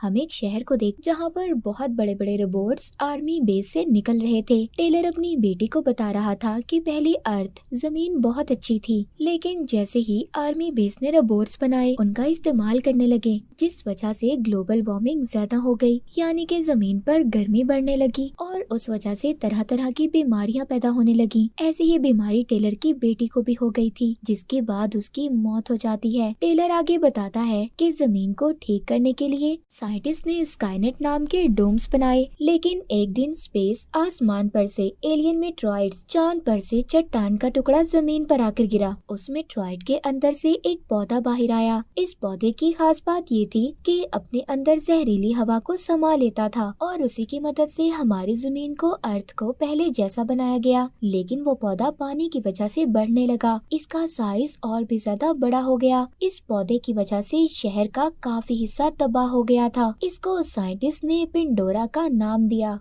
हम एक शहर को देख जहाँ पर बहुत बड़े बड़े रोबोट्स आर्मी बेस से निकल रहे थे। टेलर अपनी बेटी को बता रहा था कि पहले अर्थ जमीन बहुत अच्छी थी, लेकिन जैसे ही आर्मी बेस ने रोबोट्स बनाए उनका इस्तेमाल करने लगे, जिस वजह से ग्लोबल वार्मिंग ज्यादा हो गई, यानी कि जमीन पर गर्मी बढ़ने लगी और उस वजह से तरह तरह की बीमारियां पैदा होने लगी। ऐसी ही बीमारी टेलर की बेटी को भी हो गई थी, जिसके बाद उसकी मौत हो जाती है। टेलर आगे बताता है कि जमीन को ठीक करने के लिए साइंटिस्ट ने स्काईनेट नाम के डोम्स बनाए, लेकिन एक दिन स्पेस आसमान पर से एलियन मेट्रॉइड्स चांद पर से चट्टान का टुकड़ा जमीन पर आकर गिरा। उस मेट्रॉइड के अंदर से एक पौधा बाहर आया। इस पौधे की खास बात ये थी कि अपने अंदर जहरीली हवा को समा लेता था और उसी की मदद से हमारी जमीन को अर्थ को पहले जैसा बनाया गया। लेकिन वो पौधा पानी की वजह से बढ़ने लगा, इसका साइज और भी ज्यादा बड़ा हो गया। इस पौधे की वजह से शहर का काफी हिस्सा तबाह हो गया था। इसको साइंटिस्ट ने पेंडोरा का नाम दिया।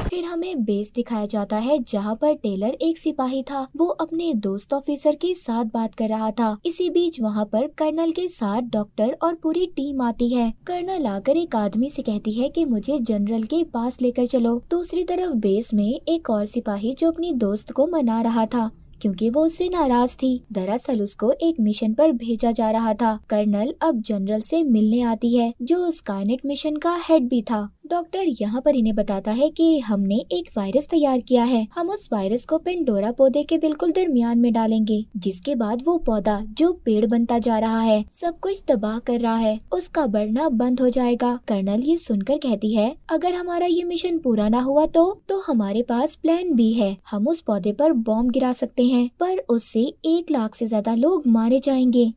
फिर हमें बेस दिखाया जाता है जहाँ पर टेलर एक सिपाही था। वो अपने दोस्त ऑफिसर के साथ बात कर रहा था। इसी बीच वहाँ पर कर्नल के साथ डॉक्टर और पूरी टीम आती है। कर्नल आकर एक आदमी से कहती है कि मुझे जनरल के पास लेकर चलो। दूसरी तरफ बेस में एक और सिपाही जो अपनी दोस्त को मना रहा था क्योंकि वो उससे नाराज थी। दरअसल उसको एक मिशन पर भेजा जा रहा था। कर्नल अब जनरल से मिलने आती है, जो स्काईनेट मिशन का हेड भी था। डॉक्टर यहाँ पर इन्हें बताता है कि हमने एक वायरस तैयार किया है। हम उस वायरस को पेंडोरा पौधे के बिल्कुल दरमियान में डालेंगे, जिसके बाद वो पौधा जो पेड़ बनता जा रहा है, सब कुछ तबाह कर रहा है, उसका बढ़ना बंद हो जाएगा। कर्नल ये सुनकर कहती है, अगर हमारा ये मिशन पूरा ना हुआ तो हमारे पास प्लान बी है। हम उस पौधे पर बॉम्ब गिरा सकते हैं, पर उससे 1 लाख से ज्यादा लोग मारे जाएंगे।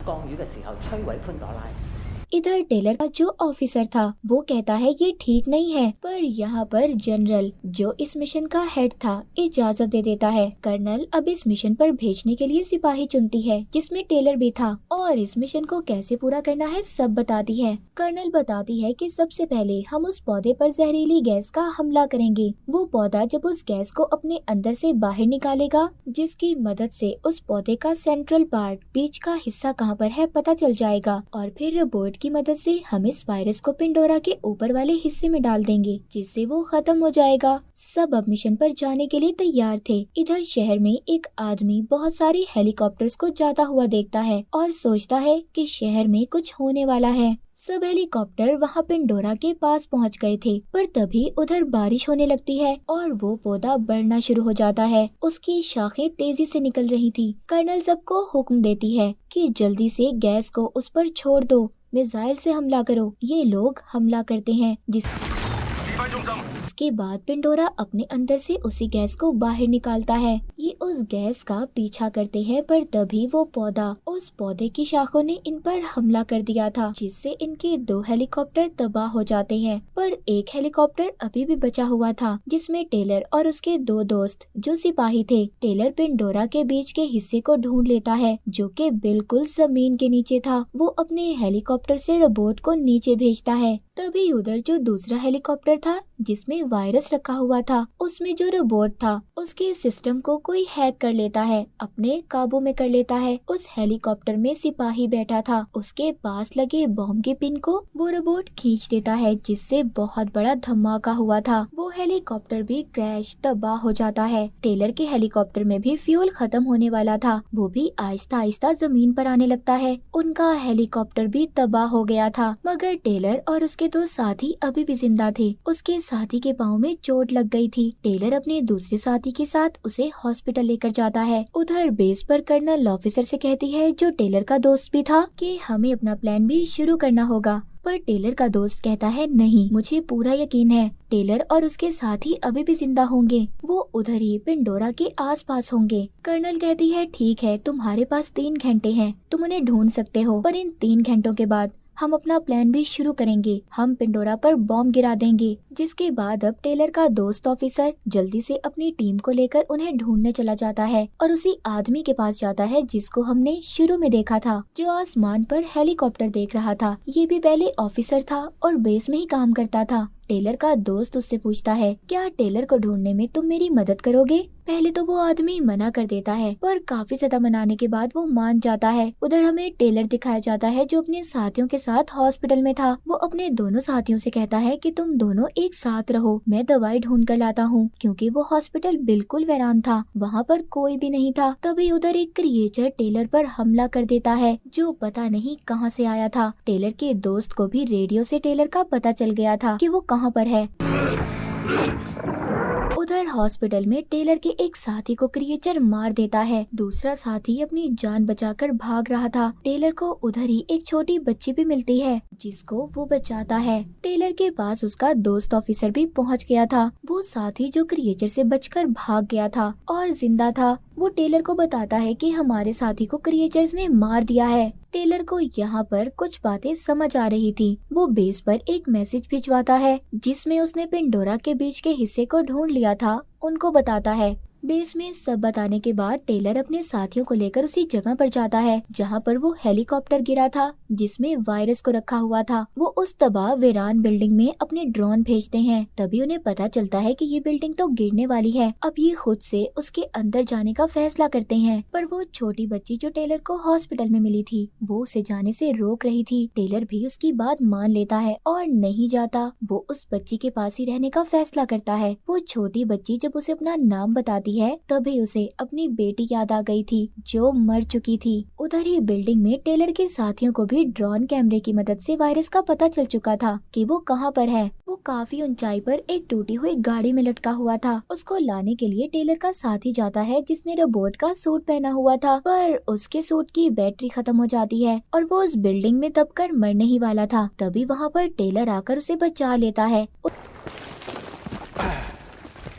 इधर टेलर का जो ऑफिसर था वो कहता है ये ठीक नहीं है, पर यहाँ पर जनरल जो इस मिशन का हेड था इजाजत दे देता है। कर्नल अब इस मिशन पर भेजने के लिए सिपाही चुनती है, जिसमें टेलर भी था, और इस मिशन को कैसे पूरा करना है सब बताती है। कर्नल बताती है कि सबसे पहले हम उस पौधे पर जहरीली गैस का हमला करेंगे। वो पौधा जब उस गैस को अपने अंदर से बाहर निकालेगा, जिसकी मदद से उस पौधे का सेंट्रल पार्ट, बीच का हिस्सा कहाँ पर है पता चल जाएगा, और फिर रोबोट की मदद से हम इस वायरस को पेंडोरा के ऊपर वाले हिस्से में डाल देंगे, जिससे वो खत्म हो जाएगा। सब अब मिशन पर जाने के लिए तैयार थे। इधर शहर में एक आदमी बहुत सारे हेलीकॉप्टर्स को जाता हुआ देखता है और सोचता है कि शहर में कुछ होने वाला है। सब हेलीकॉप्टर वहाँ पेंडोरा के पास पहुँच गए थे, पर तभी उधर बारिश होने लगती है और वो पौधा बढ़ना शुरू हो जाता है। उसकी शाखें तेजी से निकल रही थी। कर्नल सबको हुक्म देती है कि जल्दी से गैस को उस पर छोड़ दो, मिसाइल से हमला करो। ये लोग हमला करते हैं, जिसके बाद पेंडोरा अपने अंदर से उसी गैस को बाहर निकालता है। ये उस गैस का पीछा करते हैं, पर तभी वो पौधा, उस पौधे की शाखों ने इन पर हमला कर दिया था, जिससे इनके 2 हेलीकॉप्टर तबाह हो जाते हैं। पर एक हेलीकॉप्टर अभी भी बचा हुआ था, जिसमें टेलर और उसके 2 दोस्त जो सिपाही थे। टेलर पेंडोरा के बीच के हिस्से को ढूंढ लेता है, जो कि बिल्कुल जमीन के नीचे था। वो अपने हेलीकॉप्टर से रोबोट को नीचे भेजता है। तभी उधर जो दूसरा हेलीकॉप्टर था जिसमें वायरस रखा हुआ था, उसमें जो रोबोट था उसके सिस्टम को कोई हैक कर लेता है, अपने काबू में कर लेता है। उस हेलीकॉप्टर में सिपाही बैठा था, उसके पास लगे बॉम्ब के पिन को वो रोबोट खींच देता है, जिससे बहुत बड़ा धमाका हुआ था। वो हेलीकॉप्टर भी क्रैश तबाह हो जाता है। टेलर के हेलीकॉप्टर में भी फ्यूल खत्म होने वाला था, वो भी आहिस्ता आहिस्ता जमीन पर आने लगता है। उनका हेलीकॉप्टर भी तबाह हो गया था, मगर टेलर और उसके 2 साथी अभी भी जिंदा थे। उसके साथी के पाँव में चोट लग गई थी। टेलर अपने दूसरे साथी के साथ उसे हॉस्पिटल लेकर जाता है। उधर बेस पर कर्नल ऑफिसर से कहती है, जो टेलर का दोस्त भी था, कि हमें अपना प्लान भी शुरू करना होगा। पर टेलर का दोस्त कहता है, नहीं, मुझे पूरा यकीन है टेलर और उसके साथी अभी भी जिंदा होंगे, वो उधर ही पेंडोरा के आसपास होंगे। कर्नल कहती है, ठीक है, तुम्हारे पास 3 घंटे हैं, तुम उन्हें ढूंढ सकते हो, पर इन 3 घंटों के बाद हम अपना प्लान भी शुरू करेंगे। हम पेंडोरा पर बॉम्ब गिरा देंगे। जिसके बाद अब टेलर का दोस्त ऑफिसर जल्दी से अपनी टीम को लेकर उन्हें ढूंढने चला जाता है और उसी आदमी के पास जाता है जिसको हमने शुरू में देखा था, जो आसमान पर हेलीकॉप्टर देख रहा था। ये भी पहले ऑफिसर था और बेस में ही काम करता था। टेलर का दोस्त उससे पूछता है, क्या टेलर को ढूंढने में तुम मेरी मदद करोगे? पहले तो वो आदमी मना कर देता है, पर काफी ज्यादा मनाने के बाद वो मान जाता है। उधर हमें टेलर दिखाया जाता है जो अपने साथियों के साथ हॉस्पिटल में था। वो अपने दोनों साथियों से कहता है कि तुम दोनों एक साथ रहो, मैं दवाई ढूंढ कर लाता हूँ, क्योंकि वो हॉस्पिटल बिल्कुल वीरान था, वहाँ पर कोई भी नहीं था। तभी उधर एक क्रिएचर टेलर पर हमला कर देता है, जो पता नहीं कहाँ से आया था। टेलर के दोस्त को भी रेडियो से टेलर का पता चल गया था कि वो कहाँ पर है। उधर हॉस्पिटल में टेलर के एक साथी को क्रिएचर मार देता है। दूसरा साथी अपनी जान बचाकर भाग रहा था। टेलर को उधर ही एक छोटी बच्ची भी मिलती है, जिसको वो बचाता है। टेलर के पास उसका दोस्त ऑफिसर भी पहुंच गया था। वो साथी जो क्रिएचर से बचकर भाग गया था और जिंदा था, वो टेलर को बताता है कि हमारे साथी को क्रिएचर्स ने मार दिया है। टेलर को यहाँ पर कुछ बातें समझ आ रही थी। वो बेस पर एक मैसेज भिजवाता है, जिसमें उसने पेंडोरा के बीच के हिस्से को ढूंढ लिया था, उनको बताता है। बेस में सब बताने के बाद टेलर अपने साथियों को लेकर उसी जगह पर जाता है जहाँ पर वो हेलीकॉप्टर गिरा था, जिसमें वायरस को रखा हुआ था। वो उस तबाह वीरान बिल्डिंग में अपने ड्रोन भेजते हैं। तभी उन्हें पता चलता है कि ये बिल्डिंग तो गिरने वाली है। अब ये खुद से उसके अंदर जाने का फैसला करते हैं, पर वो छोटी बच्ची जो टेलर को हॉस्पिटल में मिली थी, वो उसे जाने से रोक रही थी। टेलर भी उसकी बात मान लेता है और नहीं जाता। वो उस बच्ची के पास ही रहने का फैसला करता है। वो छोटी बच्ची जब उसे अपना नाम बताती है, तभी उसे अपनी बेटी याद आ गई थी, जो मर चुकी थी। उधर ही बिल्डिंग में टेलर के साथियों को भी ड्रोन कैमरे की मदद से वायरस का पता चल चुका था कि वो कहाँ पर है। वो काफी ऊंचाई पर एक टूटी हुई गाड़ी में लटका हुआ था। उसको लाने के लिए टेलर का साथी जाता है, जिसने रोबोट का सूट पहना हुआ था, पर उसके सूट की बैटरी खत्म हो जाती है और वो उस बिल्डिंग में दबकर मरने ही वाला था। तभी वहाँ पर टेलर आकर उसे बचा लेता है।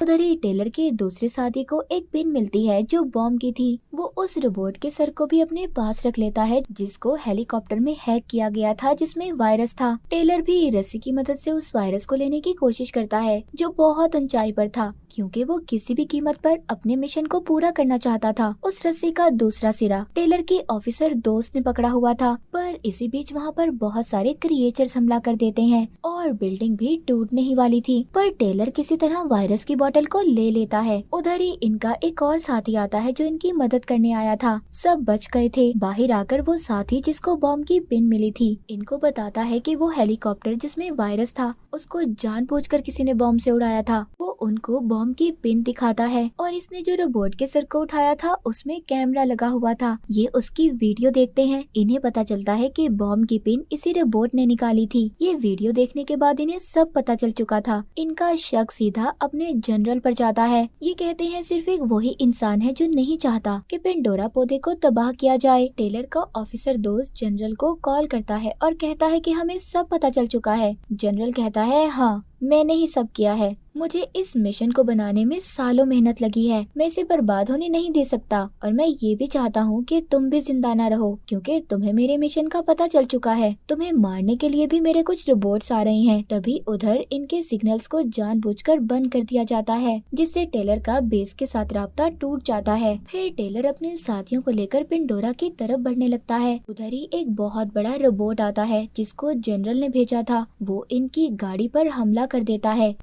उधर ही टेलर के दूसरे साथी को एक पिन मिलती है जो बॉम्ब की थी। वो उस रोबोट के सर को भी अपने पास रख लेता है, जिसको हेलीकॉप्टर में हैक किया गया था, जिसमें वायरस था। टेलर भी रस्सी की मदद से उस वायरस को लेने की कोशिश करता है, जो बहुत ऊंचाई पर था, क्योंकि वो किसी भी कीमत पर अपने मिशन को पूरा करना चाहता था। उस रस्सी का दूसरा सिरा टेलर के ऑफिसर दोस्त ने पकड़ा हुआ था, पर इसी बीच वहाँ पर बहुत सारे क्रिएचर्स हमला कर देते हैं और बिल्डिंग भी टूटने ही वाली थी। पर टेलर किसी तरह वायरस की बोतल को ले लेता है। उधर ही इनका एक और साथी आता है जो इनकी मदद करने आया था। सब बच गए थे। बाहर आकर वो साथी जिसको बॉम्ब की पिन मिली थी, इनको बताता है कि वो हेलीकॉप्टर जिसमें वायरस था, उसको जानबूझकर किसी ने बॉम्ब से उड़ाया था। वो उनको बॉम्ब की पिन दिखाता है और इसने जो रोबोट के सर को उठाया था, उसमें कैमरा लगा हुआ था। ये उसकी वीडियो देखते हैं। इन्हें पता चलता है कि बॉम्ब की पिन इसी रोबोट ने निकाली थी। ये वीडियो देखने के बाद इन्हें सब पता चल चुका था। इनका शक सीधा अपने जनरल पर जाता है। ये कहते हैं सिर्फ एक वही इंसान है जो नहीं चाहता कि पेंडोरा पौधे को तबाह किया जाए। टेलर का ऑफिसर दोस्त जनरल को कॉल करता है और कहता है कि हमें सब पता चल चुका है। जनरल कहता है, हाँ, मैंने ही सब किया है। मुझे इस मिशन को बनाने में सालों मेहनत लगी है। मैं इसे बर्बाद होने नहीं दे सकता और मैं ये भी चाहता हूँ कि तुम भी जिंदा न रहो, क्योंकि तुम्हें मेरे मिशन का पता चल चुका है। तुम्हें मारने के लिए भी मेरे कुछ रोबोट्स आ रहे हैं। तभी उधर इनके सिग्नल्स को जानबूझकर बंद कर दिया जाता है, जिससे टेलर का बेस के साथ राब्ता टूट जाता है। फिर टेलर अपने साथियों को लेकर पेंडोरा की तरफ बढ़ने लगता है। उधर ही एक बहुत बड़ा रोबोट आता है, जिसको जनरल ने भेजा था। वो इनकी गाड़ी पर हमला कर देता है,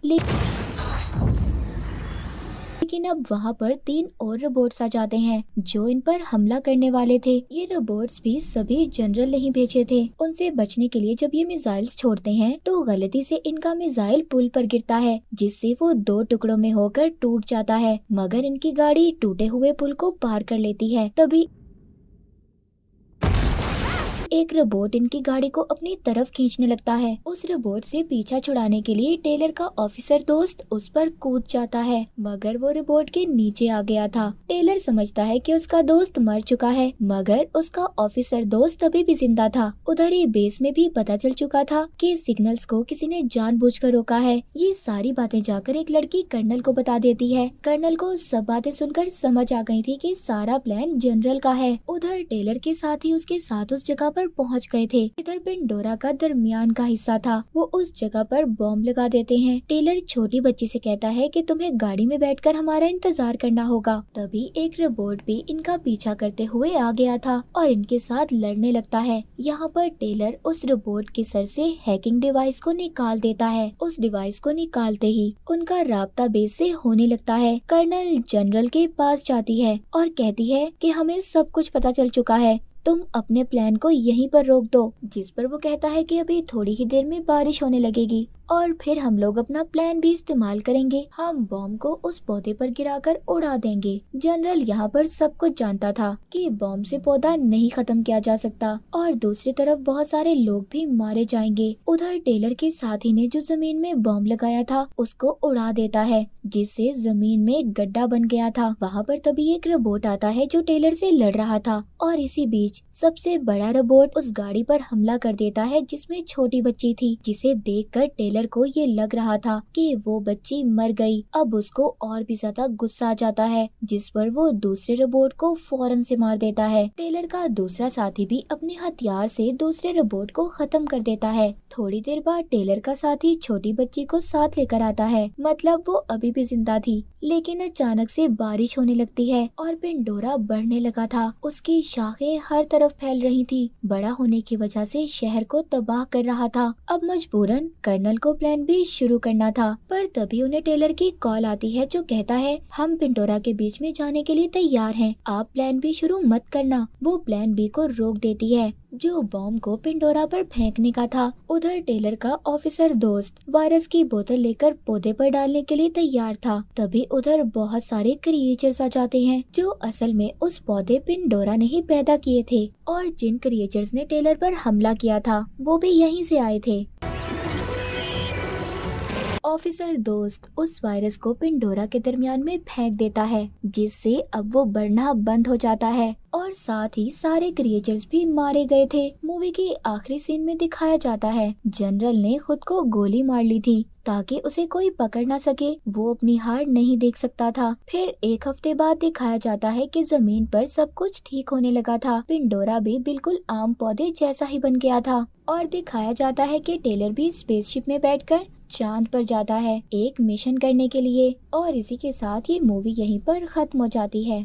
लेकिन अब वहाँ पर 3 और रोबोट्स आ जाते हैं जो इन पर हमला करने वाले थे। ये रोबोट्स भी सभी जनरल नहीं भेजे थे। उनसे बचने के लिए जब ये मिसाइल्स छोड़ते हैं तो गलती से इनका मिसाइल पुल पर गिरता है, जिससे वो 2 टुकड़ों में होकर टूट जाता है। मगर इनकी गाड़ी टूटे हुए पुल को पार कर लेती है। तभी एक रोबोट इनकी गाड़ी को अपनी तरफ खींचने लगता है। उस रोबोट से पीछा छुड़ाने के लिए टेलर का ऑफिसर दोस्त उस पर कूद जाता है, मगर वो रोबोट के नीचे आ गया था। टेलर समझता है कि उसका दोस्त मर चुका है, मगर उसका ऑफिसर दोस्त अभी भी जिंदा था। उधर ही बेस में भी पता चल चुका था कि सिग्नल्स को किसी ने जानबूझकर रोका है। ये सारी बातें जाकर एक लड़की कर्नल को बता देती है। कर्नल को सब बातें सुनकर समझ आ गई थी कि सारा प्लान जनरल का है। उधर टेलर के साथ ही उसके साथ उस जगह पर पर पहुंच गए थे। इधर पेंडोरा का दरमियान का हिस्सा था, वो उस जगह पर बॉम्ब लगा देते हैं। टेलर छोटी बच्ची से कहता है कि तुम्हें गाड़ी में बैठकर हमारा इंतजार करना होगा। तभी एक रोबोट भी इनका पीछा करते हुए आ गया था और इनके साथ लड़ने लगता है। यहाँ पर टेलर उस रोबोट के सर से हैकिंग डिवाइस को निकाल देता है। उस डिवाइस को निकालते ही उनका राब्ता बेस से होने लगता है। कर्नल जनरल के पास जाती है और कहती है कि हमें सब कुछ पता चल चुका है, तुम अपने प्लान को यहीं पर रोक दो। जिस पर वो कहता है कि अभी थोड़ी ही देर में बारिश होने लगेगी और फिर हम लोग अपना प्लान भी इस्तेमाल करेंगे, हम बॉम्ब को उस पौधे पर गिराकर उड़ा देंगे। जनरल यहाँ पर सब कुछ जानता था कि बॉम्ब से पौधा नहीं खत्म किया जा सकता और दूसरी तरफ बहुत सारे लोग भी मारे जाएंगे। उधर टेलर के साथी ने जो जमीन में बॉम्ब लगाया था उसको उड़ा देता है, जिससे जमीन में एक गड्ढा बन गया था। वहाँ पर तभी एक रोबोट आता है जो टेलर से लड़ रहा था और इसी बीच सबसे बड़ा रोबोट उस गाड़ी पर हमला कर देता है जिसमें छोटी बच्ची थी, जिसे देखकर टेलर को ये लग रहा था कि वो बच्ची मर गई। अब उसको और भी ज्यादा गुस्सा आ जाता है, जिस पर वो दूसरे रोबोट को फौरन से मार देता है। टेलर का दूसरा साथी भी अपने हथियार से दूसरे रोबोट को खत्म कर देता है। थोड़ी देर बाद टेलर का साथी छोटी बच्ची को साथ लेकर आता है, मतलब वो अभी भी जिंदा थी। लेकिन अचानक से बारिश होने लगती है और पेंडोरा बढ़ने लगा था। उसकी शाखें हर तरफ फैल रही थी। बड़ा होने की वजह से शहर को तबाह कर रहा था। अब मजबूरन कर्नल को प्लान भी शुरू करना था, पर तभी उन्हें टेलर की कॉल आती है जो कहता है हम पेंडोरा के बीच में जाने के लिए तैयार हैं, आप प्लान बी शुरू मत करना। वो प्लान बी को रोक देती है जो बॉम्ब को पेंडोरा पर फेंकने का था। उधर टेलर का ऑफिसर दोस्त वायरस की बोतल लेकर पौधे पर डालने के लिए तैयार था। तभी उधर बहुत सारे क्रिएचर्स आ जाते हैं जो असल में उस पौधे पेंडोरा ने ही पैदा किए थे और जिन क्रिएचर्स ने टेलर पर हमला किया था वो भी यहीं से आए थे। ऑफिसर दोस्त उस वायरस को पेंडोरा के दरमियान में फेंक देता है, जिससे अब वो बढ़ना बंद हो जाता है और साथ ही सारे क्रिएचर्स भी मारे गए थे। मूवी के आखिरी सीन में दिखाया जाता है जनरल ने खुद को गोली मार ली थी ताकि उसे कोई पकड़ ना सके, वो अपनी हार नहीं देख सकता था। फिर एक हफ्ते बाद दिखाया जाता है कि जमीन पर सब कुछ ठीक होने लगा था। पेंडोरा भी बिल्कुल आम पौधे जैसा ही बन गया था और दिखाया जाता है कि टेलर भी स्पेसशिप में बैठकर चांद पर जाता है एक मिशन करने के लिए। और इसी के साथ ये मूवी यहीं पर खत्म हो जाती है।